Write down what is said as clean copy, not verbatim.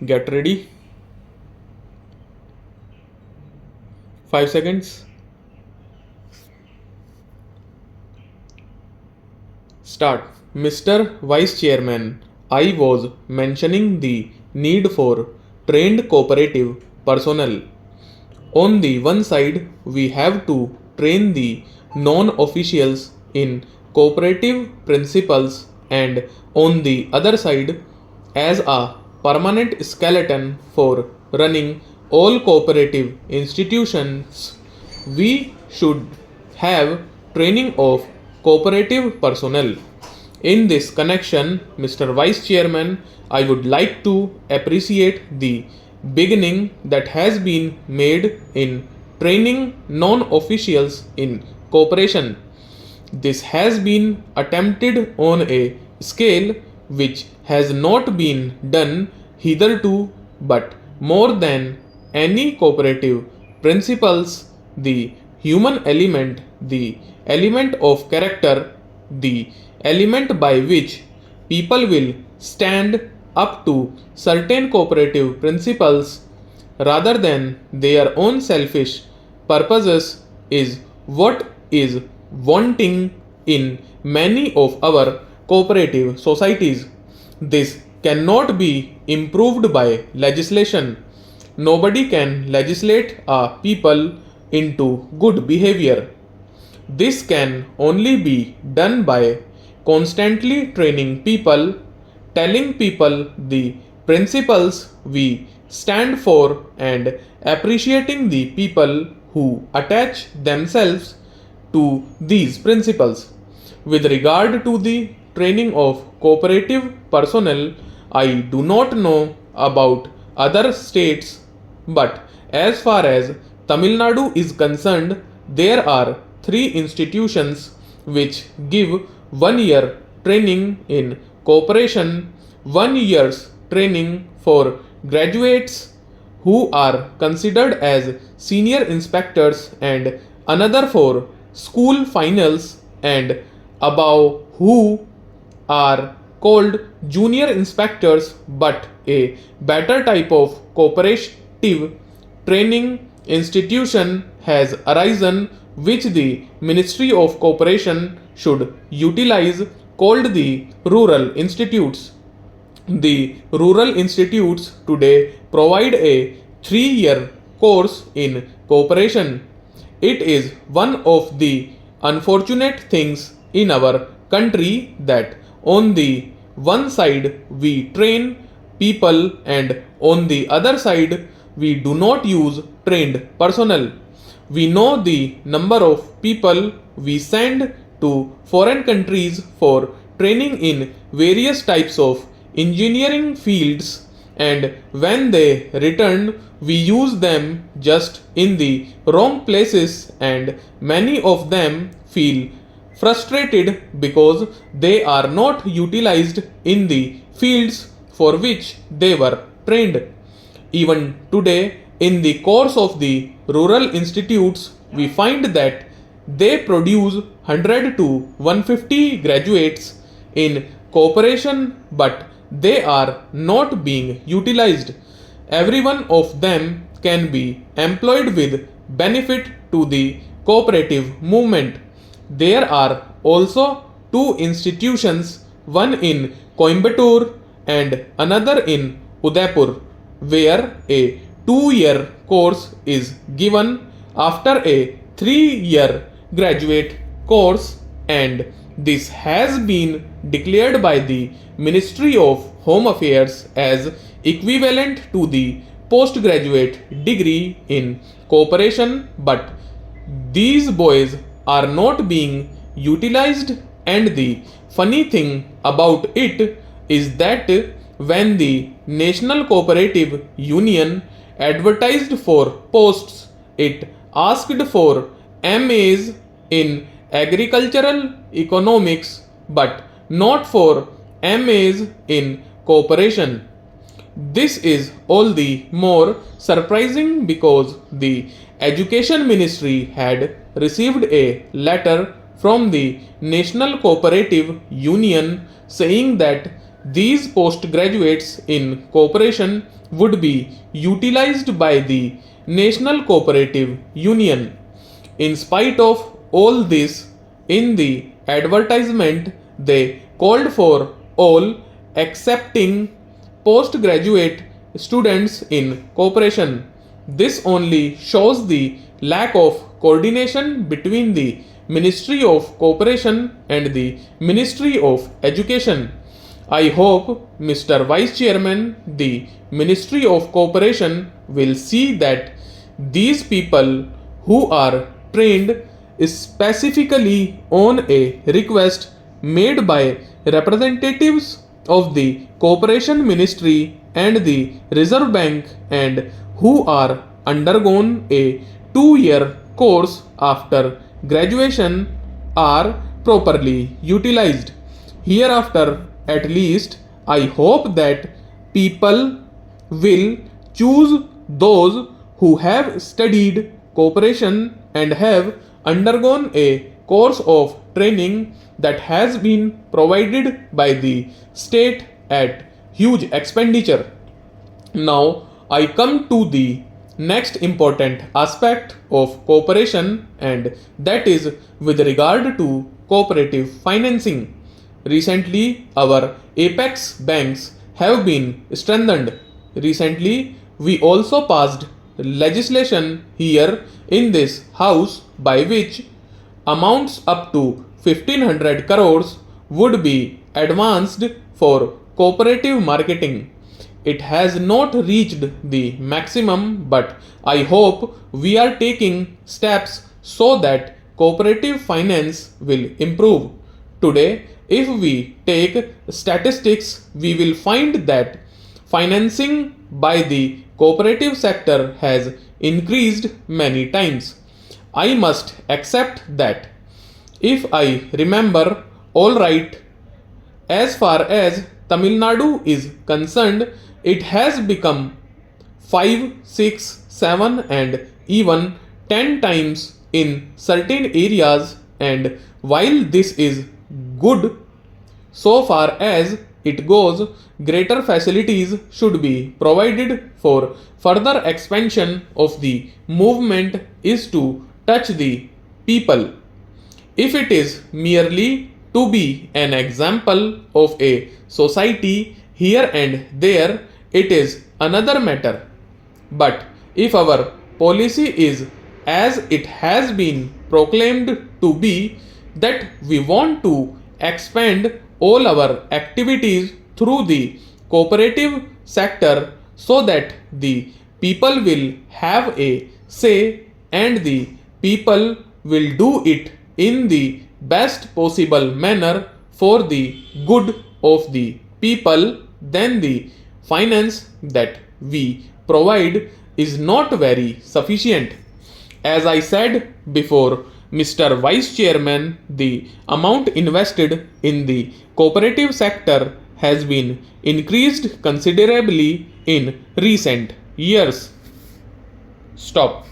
Get ready. 5 seconds. Start. Mr. Vice Chairman, I was mentioning the need for trained cooperative personnel. On the one side, we have to train the non-officials in cooperative principles, and on the other side, as a permanent skeleton for running all cooperative institutions, we should have training of cooperative personnel. In this connection, Mr. Vice Chairman, I would like to appreciate the beginning that has been made in training non-officials in cooperation. This has been attempted on a scale which has not been done hitherto, but more than any cooperative principles, the human element, the element of character, the element by which people will stand up to certain cooperative principles rather than their own selfish purposes is what is wanting in many of our cooperative societies. This cannot be improved by legislation. Nobody can legislate a people into good behavior. This can only be done by constantly training people, telling people the principles we stand for, and appreciating the people who attach themselves to these principles. With regard to the training of cooperative personnel, I do not know about other states, but as far as Tamil Nadu is concerned, there are 3 institutions which give 1 year training in cooperation, 1 year's training for graduates who are considered as senior inspectors, and another for school finals and above who are called junior inspectors, but a better type of cooperative training institution has arisen which the Ministry of Cooperation should utilize, called the Rural Institutes. The Rural Institutes today provide a 3-year course in cooperation. It is one of the unfortunate things in our country that on the one side we train people and on the other side we do not use trained personnel. We know the number of people we send to foreign countries for training in various types of engineering fields, and when they return we use them just in the wrong places, and many of them feel frustrated because they are not utilized in the fields for which they were trained. Even today, in the course of the rural institutes, we find that they produce 100 to 150 graduates in cooperation, but they are not being utilized. Every one of them can be employed with benefit to the cooperative movement. There are also 2 institutions, one in Coimbatore and another in Udaipur, where a 2-year course is given after a 3-year graduate course, and this has been declared by the Ministry of Home Affairs as equivalent to the postgraduate degree in cooperation, but these boys are not being utilized, and the funny thing about it is that when the National Cooperative Union advertised for posts, it asked for MAs in agricultural economics but not for MAs in cooperation. This is all the more surprising because the Education Ministry had received a letter from the National Cooperative Union saying that these postgraduates in cooperation would be utilized by the National Cooperative Union. In spite of all this, in the advertisement, they called for all accepting postgraduate students in cooperation. This only shows the lack of coordination between the Ministry of Cooperation and the Ministry of Education. I hope, Mr. Vice Chairman, the Ministry of Cooperation will see that these people who are trained specifically on a request made by representatives of the Cooperation Ministry and the Reserve Bank and who are undergone a 2-year course after graduation are properly utilized. Hereafter, at least, I hope that people will choose those who have studied cooperation and have undergone a course of training that has been provided by the state at huge expenditure. Now I come to the next important aspect of cooperation, and that is with regard to cooperative financing. Recently, our apex banks have been strengthened. Recently, we also passed legislation here in this house by which amounts up to 1500 crores would be advanced for cooperative marketing. It has not reached the maximum, but I hope we are taking steps so that cooperative finance will improve. Today, if we take statistics, we will find that financing by the cooperative sector has increased many times. I must accept that. If I remember all right, as far as Tamil Nadu is concerned, it has become 5, 6, 7, and even 10 times in certain areas, and while this is good so far as it goes, greater facilities should be provided for further expansion of the movement is to touch the people. If it is merely to be an example of a society here and there, it is another matter. But if our policy is as it has been proclaimed to be, that we want to expand all our activities through the cooperative sector so that the people will have a say and the people will do it in the best possible manner for the good of the people, then the finance that we provide is not very sufficient. As I said before, Mr. Vice Chairman, the amount invested in the cooperative sector has been increased considerably in recent years. Stop.